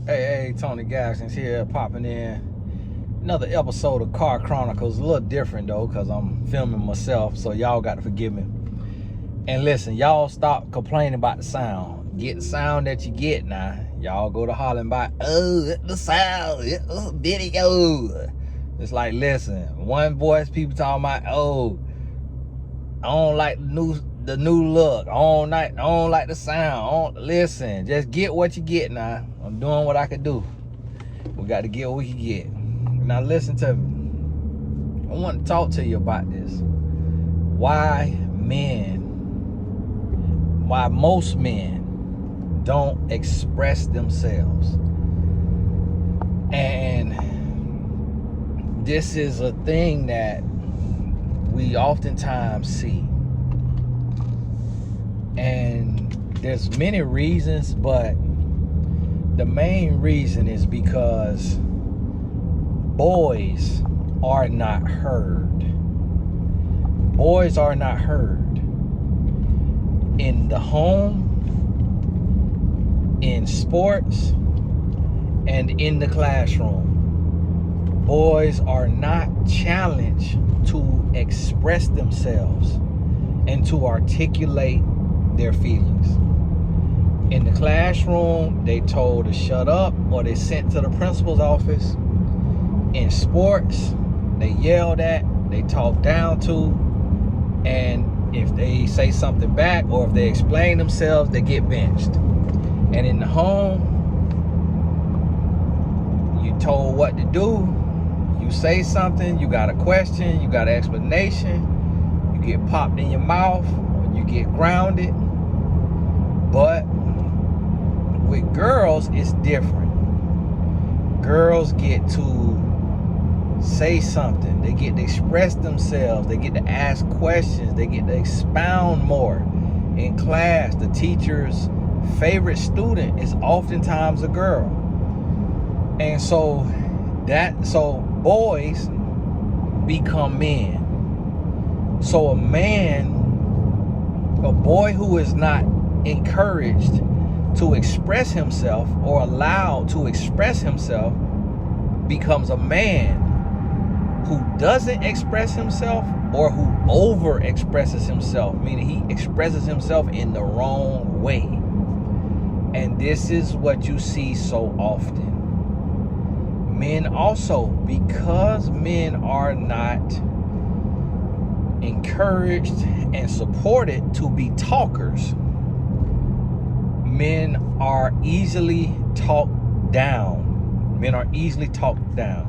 Hey, Tony Gaskins here, popping in. Another episode of Car Chronicles. A little different though, because I'm filming myself, so y'all got to forgive me. And listen, y'all stop complaining about the sound. Get the sound that you get now. Y'all go to hollering about, oh, the sound, it's video. It's like, listen, one voice, people talking about, oh, I don't like the new look. I don't like the sound. Listen, just get what you get now. I'm doing what I can do. We got to get what we can get. Now listen to me. I want to talk to you about this. Why most men don't express themselves. And this is a thing that we oftentimes see. And there's many reasons, but the main reason is because boys are not heard. Boys are not heard in the home, in sports, and in the classroom. Boys are not challenged to express themselves and to articulate their feelings. In the classroom, they told to shut up or they sent to the principal's office. In sports, they yelled at, they talked down to, and if they say something back or if they explain themselves, they get benched. And in the home, you told what to do, you say something, you got a question, you got an explanation, you get popped in your mouth, or you get grounded. But with girls, it's different. Girls get to say something. They get to express themselves. They get to ask questions. They get to expound more. In class, the teacher's favorite student is oftentimes a girl. And so boys become men. So a boy who is not encouraged to express himself or allowed to express himself becomes a man who doesn't express himself or who over expresses himself, meaning he expresses himself in the wrong way. And this is what you see so often. Men also, because men are not encouraged and supported to be talkers, men are easily talked down. Men are easily talked down.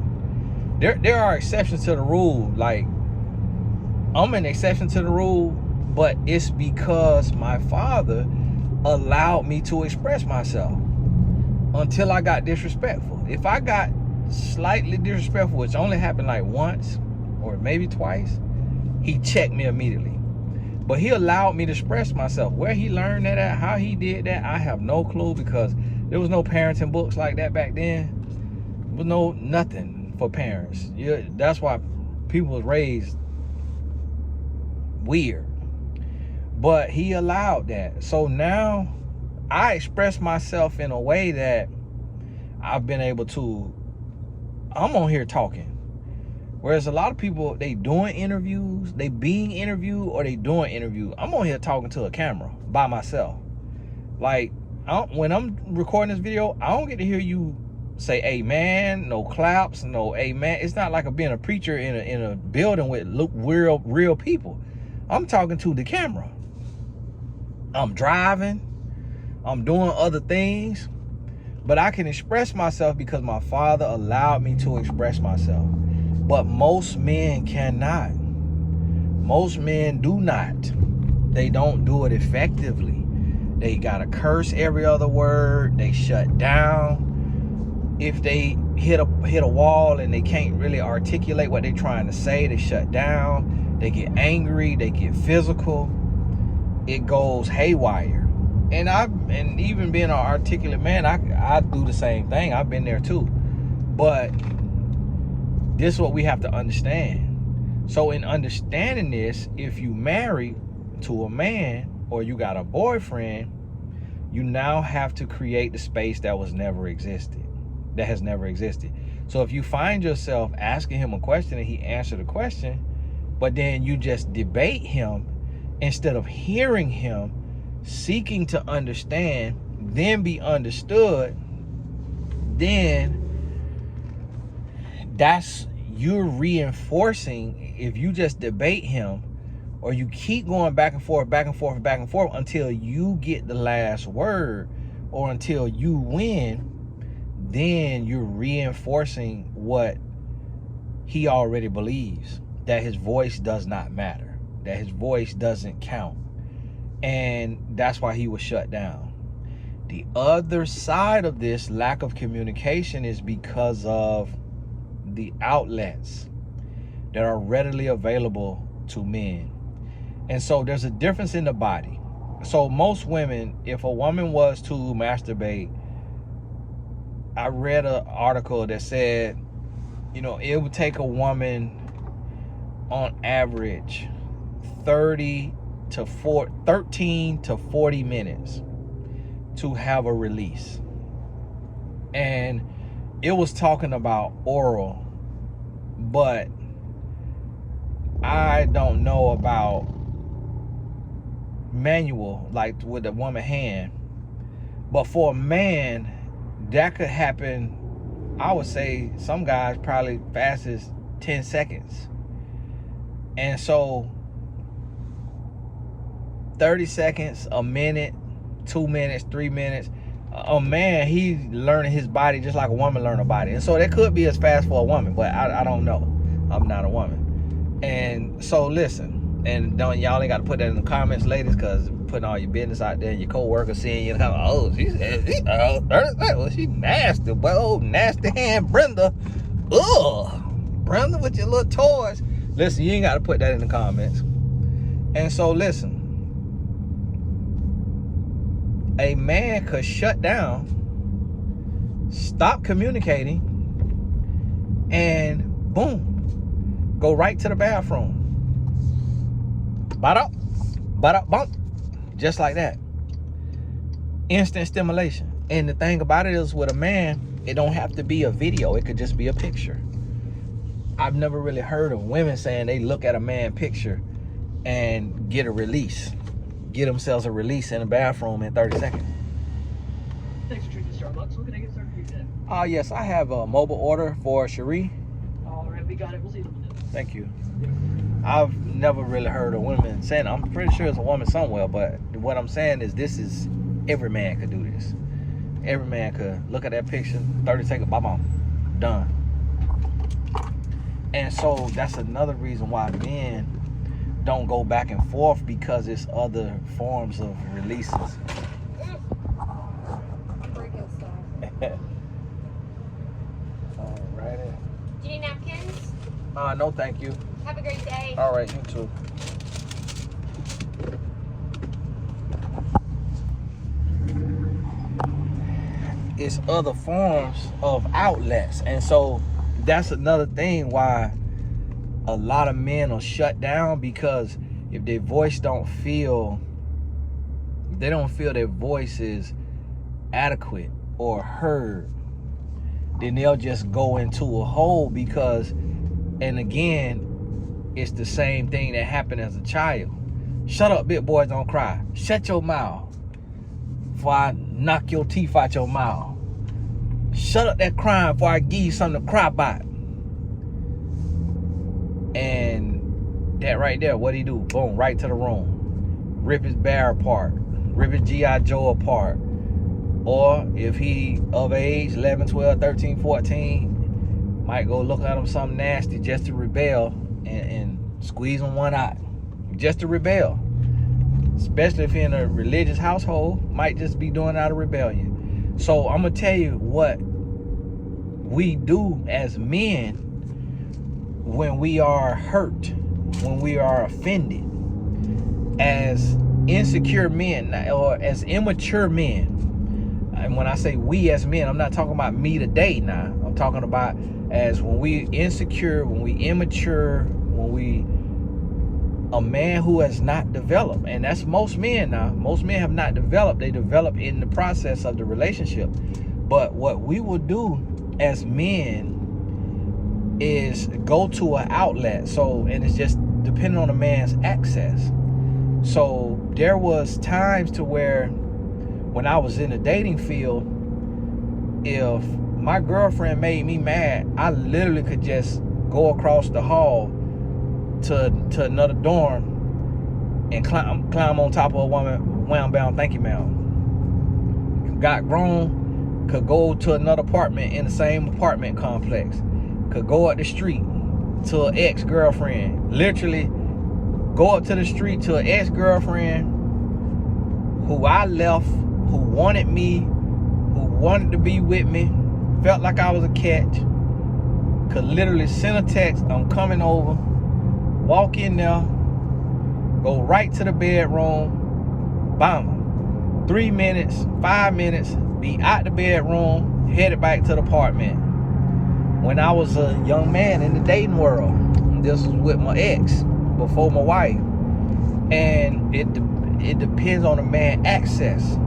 There are exceptions to the rule. Like, I'm an exception to the rule, but it's because my father allowed me to express myself until I got disrespectful. If I got slightly disrespectful, which only happened like once or maybe twice, he checked me immediately. But he allowed me to express myself. Where he learned that at, how he did that, I have no clue, because there was no parenting books like that back then. There was no nothing for parents. That's why people was raised weird. But he allowed that. So now I express myself in a way that I've been able to. I'm on here talking. Whereas a lot of people, they doing interviews, they being interviewed, or they doing interviews. I'm on here talking to a camera by myself. Like, when I'm recording this video, I don't get to hear you say amen, no claps, no amen. It's not like being a preacher in a building with real people. I'm talking to the camera. I'm driving, I'm doing other things, but I can express myself because my father allowed me to express myself. But most men cannot. Most men do not. They don't do it effectively. They gotta curse every other word. They shut down. If they hit a wall and they can't really articulate what they're trying to say, they shut down. They get angry. They get physical. It goes haywire. And even being an articulate man, I do the same thing. I've been there too. But this is what we have to understand. So in understanding this, if you marry to a man or you got a boyfriend, you now have to create the space that has never existed. So if you find yourself asking him a question and he answered the question, but then you just debate him instead of hearing him, seeking to understand, then be understood, then you're reinforcing. If you just debate him, or you keep going back and forth until you get the last word, or until you win, then you're reinforcing what he already believes, that his voice does not matter, that his voice doesn't count. And that's why he was shut down. The other side of this lack of communication is because of the outlets that are readily available to men. And so there's a difference in the body. So most women, if a woman was to masturbate, I read an article that said, it would take a woman on average 13 to 40 minutes to have a release. And it was talking about oral, but I don't know about manual, like with a woman hand. But for a man, that could happen, I would say some guys probably fast as 10 seconds. And so 30 seconds, a minute, 2 minutes, 3 minutes, a man, he's learning his body just like a woman learn her body. And so that could be as fast for a woman, but I don't know. I'm not a woman. And so listen, and y'all ain't got to put that in the comments, ladies, because putting all your business out there and your co-workers seeing you, she's nasty, but old nasty hand Brenda. Ugh, Brenda with your little toys. Listen, you ain't got to put that in the comments. And so listen, a man could shut down, stop communicating, and boom, go right to the bathroom. Bada, bump, just like that. Instant stimulation. And the thing about it is, with a man, it don't have to be a video. It could just be a picture. I've never really heard of women saying they look at a man picture and get a release. Get themselves a release in the bathroom in 30 seconds. Thanks for treating Starbucks. What can I get started for you today? Yes, I have a mobile order for Cherie. All right, we got it. We'll see you in a minute. Thank you. I've never really heard of women saying, I'm pretty sure it's a woman somewhere, but what I'm saying is every man could do this. Every man could look at that picture, 30 seconds, bam, done. And so that's another reason why men don't go back and forth, because it's other forms of releases. All right. Do you need napkins? No, thank you. Have a great day. All right, you too. It's other forms of outlets. And so that's another thing why a lot of men are shut down, because if their voice don't feel their voice is adequate or heard, then they'll just go into a hole. Because, and again, it's the same thing that happened as a child. Shut up, big boys, don't cry. Shut your mouth before I knock your teeth out your mouth. Shut up that crying before I give you something to cry about. And that right there, what'd he do? Boom, right to the room. Rip his bear apart. Rip his G.I. Joe apart. Or if he of age, 11, 12, 13, 14, might go look at him something nasty just to rebel and squeeze him one eye. Just to rebel. Especially if you're in a religious household, might just be doing it out of rebellion. So I'm going to tell you what we do as men when we are hurt, when we are offended, as insecure men or as immature men. And when I say we as men, I'm not talking about me today now. I'm talking about as when we insecure, when we immature, when we a man who has not developed, and that's most men now. Most men have not developed. They develop in the process of the relationship. But what we will do as men is go to an outlet. So, and it's just depending on a man's access. So there was times to where when I was in the dating field, if my girlfriend made me mad, I literally could just go across the hall to another dorm and climb on top of a woman, wham bam, thank you ma'am. Got grown, could go to another apartment in the same apartment complex, could go up the street to an ex-girlfriend, literally go up to the street to an ex-girlfriend who I left, who wanted me, who wanted to be with me, felt like I was a catch, could literally send a text, I'm coming over, walk in there, go right to the bedroom, bam, 3 minutes, 5 minutes, be out the bedroom, headed back to the apartment. When I was a young man in the dating world, this was with my ex, before my wife, and it depends on the man's access.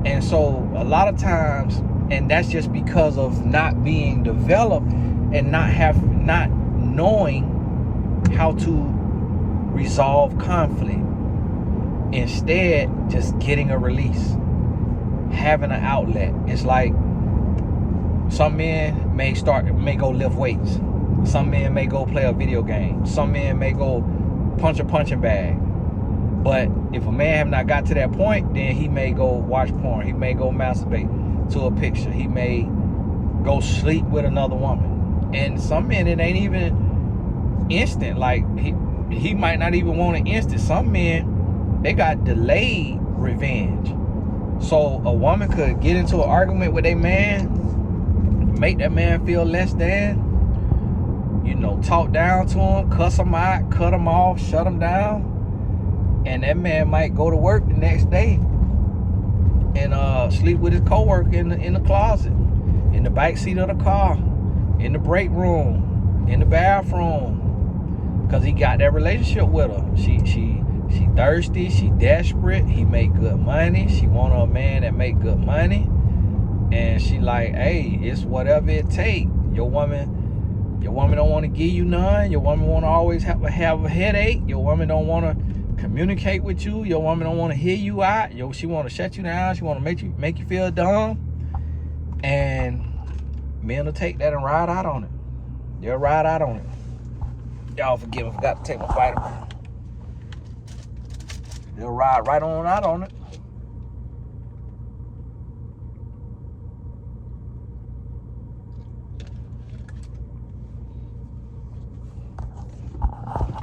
And so a lot of times, and that's just because of not being developed and not knowing how to resolve conflict. Instead, just getting a release, having an outlet. It's like some men may go lift weights. Some men may go play a video game. Some men may go punch a punching bag. But if a man have not got to that point, then he may go watch porn. He may go masturbate to a picture. He may go sleep with another woman. And some men, it ain't even instant. Like he might not even want an instant. Some men, they got delayed revenge. So a woman could get into an argument with a man, make that man feel less than, talk down to him, cuss him out, cut him off, shut him down. And that man might go to work the next day and sleep with his coworker in the closet, in the back seat of the car, in the break room, in the bathroom, because he got that relationship with her. She thirsty, she desperate, he make good money, she want a man that make good money, and she like, hey, it's whatever it take. Your woman don't want to give you none. Your woman want to always have a headache. Your woman don't want to communicate with you. Your woman don't want to hear you out. She want to shut you down. She want to make you feel dumb. And men will take that and ride out on it. They'll ride out on it. Y'all forgive me, I forgot to take my vitamin. They'll ride right on out on it.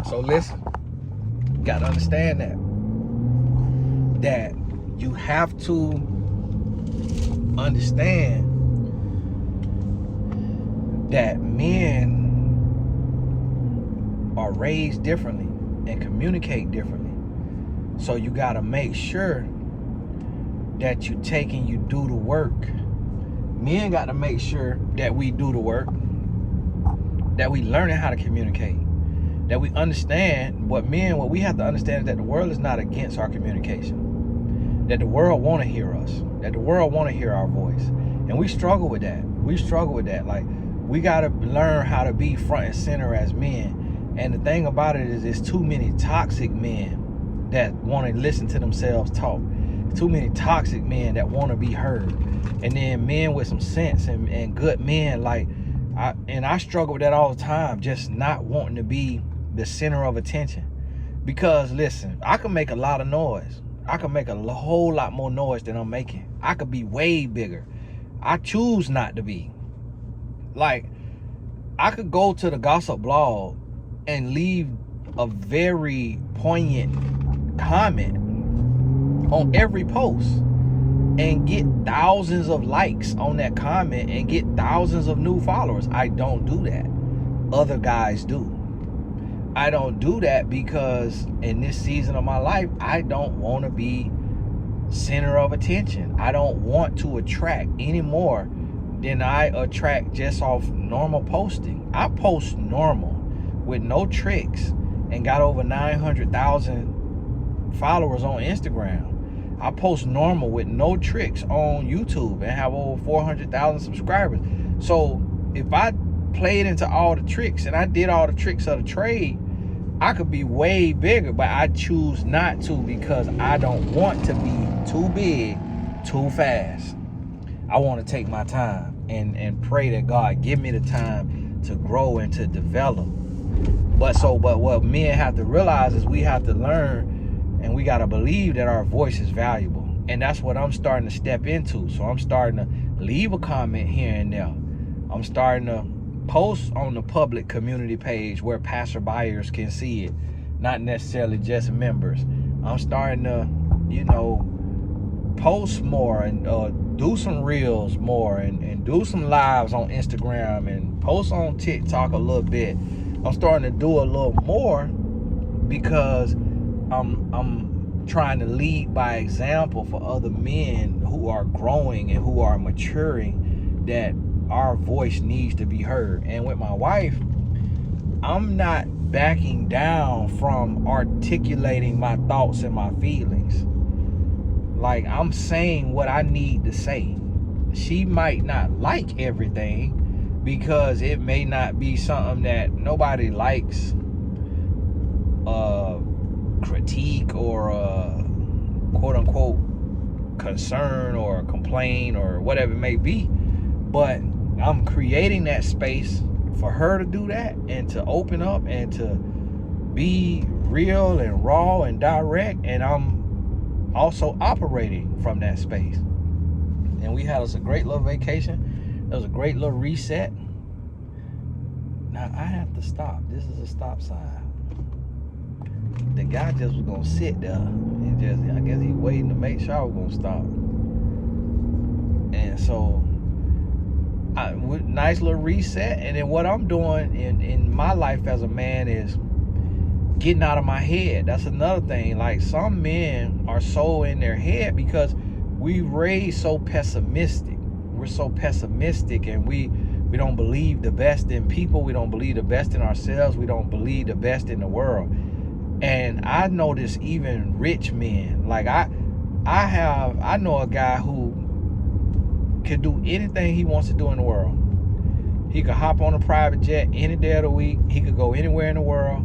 So listen, you got to understand that you have to understand that men are raised differently and communicate differently. So you got to make sure that you do the work. Men got to make sure that we do the work, that we learning how to communicate, that we understand what we have to understand is that the world is not against our communication, that the world want to hear us, that the world want to hear our voice. And we struggle with that. Like, we got to learn how to be front and center as men. And the thing about it is, there's too many toxic men that want to listen to themselves talk. Too many toxic men that want to be heard. And then men with some sense and good men, I struggle with that all the time, just not wanting to be the center of attention. Because listen, I can make a lot of noise. I can make a whole lot more noise than I'm making. I could be way bigger. I choose not to be. Like, I could go to the gossip blog and leave a very poignant comment on every post and get thousands of likes on that comment and get thousands of new followers. I don't do that. Other guys do. I don't do that because in this season of my life, I don't want to be center of attention. I don't want to attract any more than I attract just off normal posting. I post normal with no tricks and got over 900,000 followers on Instagram. I post normal with no tricks on YouTube and have over 400,000 subscribers. So if I played into all the tricks and I did all the tricks of the trade, I could be way bigger, but I choose not to because I don't want to be too big too fast. I want to take my time and pray that God give me the time to grow and to develop. But what men have to realize is we have to learn and we got to believe that our voice is valuable. And that's what I'm starting to step into. So I'm starting to leave a comment here and there. I'm starting to post on the public community page where passerbyers can see it, not necessarily just members. I'm starting to, post more and do some reels more and do some lives on Instagram and post on TikTok a little bit. I'm starting to do a little more because I'm trying to lead by example for other men who are growing and who are maturing, that our voice needs to be heard. And with my wife, I'm not backing down from articulating my thoughts and my feelings. Like, I'm saying what I need to say. She might not like everything because it may not be something that nobody likes, critique or quote unquote concern or complain or whatever it may be. But I'm creating that space for her to do that and to open up and to be real and raw and direct, and I'm also operating from that space. And we had us a great little vacation. It was a great little reset. Now I have to stop. This is a stop sign. The guy just was gonna sit there and I guess he waiting to make sure I was gonna stop. And so nice little reset. And then what I'm doing in my life as a man is getting out of my head. That's another thing. Like, some men are so in their head because we raised so pessimistic. We're so pessimistic, and we don't believe the best in people. We don't believe the best in ourselves. We don't believe the best in the world. And I notice even rich men, like I know a guy who can do anything he wants to do in the world. He could hop on a private jet any day of the week. He could go anywhere in the world.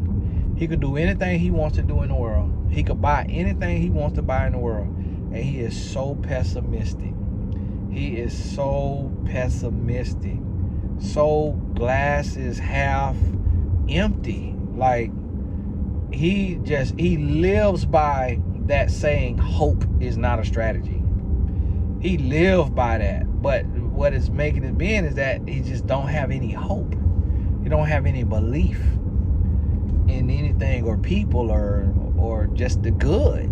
He could do anything he wants to do in the world. He could buy anything he wants to buy in the world. And he is so pessimistic. He is so pessimistic. So glass is half empty. Like, he lives by that saying, hope is not a strategy. He lives by that. But what is making it being is that he just don't have any hope. He don't have any belief in anything or people or just the good.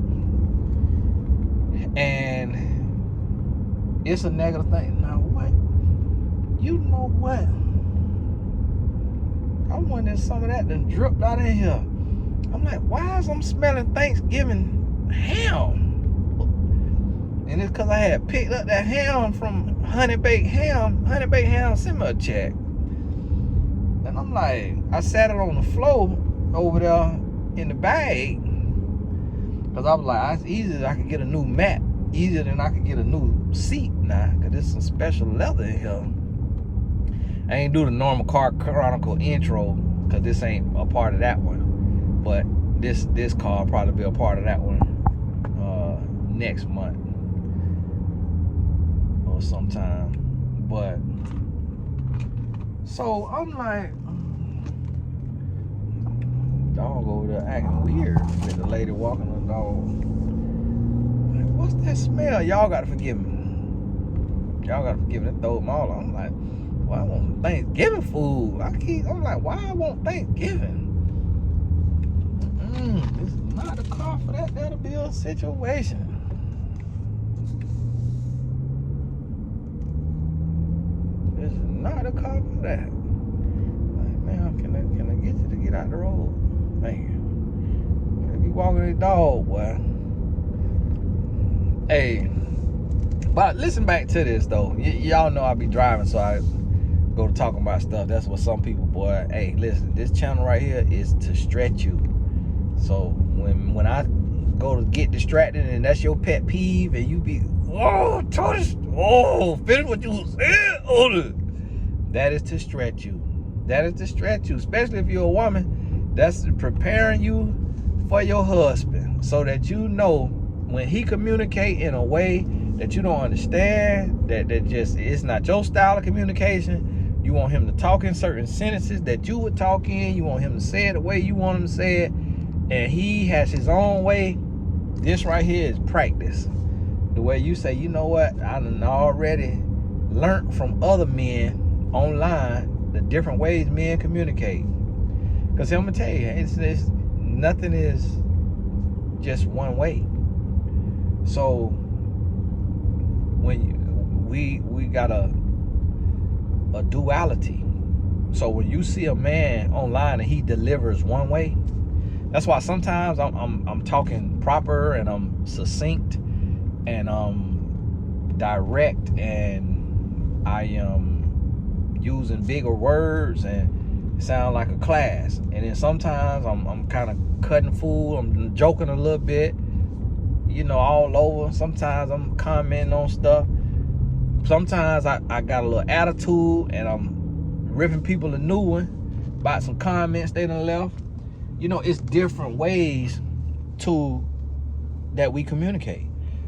And it's a negative thing. Now what? You know what? I wonder if some of that done dripped out in here. I'm like, why is I'm smelling Thanksgiving ham? And it's because I had picked up that ham from Honey Baked Ham. Honey Baked Ham sent me a check. And I'm like, I sat it on the floor over there in the bag, because I was like, it's easier than I could get a new mat, easier than I could get a new seat now, because there's some special leather in here. I ain't do the normal Car Chronicle intro because this ain't a part of that one, but this car will probably be a part of that one next month or sometime. But so I'm like, dog over there acting weird with the lady walking the dog. Like, what's that smell? Y'all gotta forgive me. Y'all gotta forgive me. They throw them all. I'm like, well, I want Thanksgiving food. I'm like, why I want Thanksgiving? This is not the car for that. That'll be a situation. This is not a car for that. Like, man, can I get you to get out the road? Man, if you walking a dog, boy. Hey, but listen back to this though. Y'all know I be driving, so I go to talking about stuff. That's what some people, boy. Hey, listen, this channel right here is to stretch you. So when I go to get distracted and that's your pet peeve and you be, oh, Tortoise, oh, finish what you said, oh, that is to stretch you. That is to stretch you, especially if you're a woman. That's preparing you for your husband so that you know when he communicate in a way that you don't understand, that just it's not your style of communication. You want him to talk in certain sentences that you would talk in. You want him to say it the way you want him to say it. And he has his own way. This right here is practice. The way you say, you know what, I done already learned from other men online the different ways men communicate. Because I'm gonna tell you, it's nothing is just one way. So when we got a duality. So when you see a man online and he delivers one way, that's why sometimes I'm talking proper and I'm succinct and I'm direct and I am using bigger words and sound like a class. And then sometimes I'm kind of cutting fool, I'm joking a little bit, you know, all over. Sometimes I'm commenting on stuff. Sometimes I got a little attitude and I'm ripping people a new one about some comments they done left. You know, it's different ways that we communicate.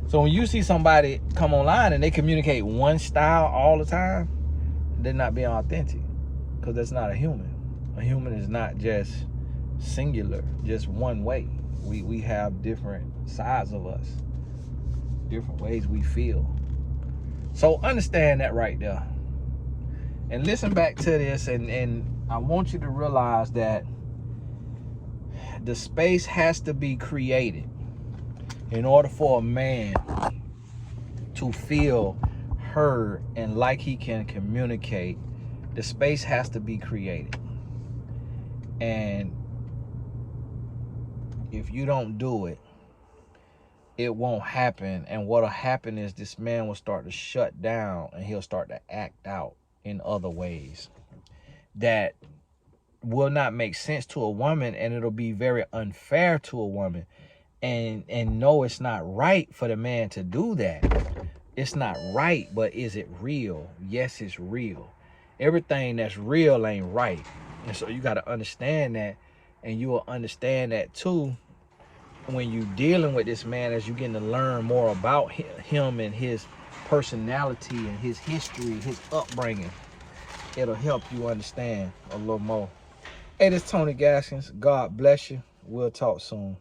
So when you see somebody come online and they communicate one style all the time, they're not being authentic, because that's not a human. A human is not just singular, just one way. We have different sides of us, different ways we feel. So understand that right there. And listen back to this, and I want you to realize that the space has to be created in order for a man to feel heard and like he can communicate. The space has to be created. And if you don't do it, it won't happen. And what'll happen is this man will start to shut down and he'll start to act out in other ways that will not make sense to a woman, and it'll be very unfair to a woman. And no, it's not right for the man to do that. It's not right, but is it real? Yes, it's real. Everything that's real ain't right. And so you got to understand that, and you will understand that too when you dealing with this man, as you getting to learn more about him and his personality and his history, his upbringing. It'll help you understand a little more. Hey, this is Tony Gaskins. God bless you. We'll talk soon.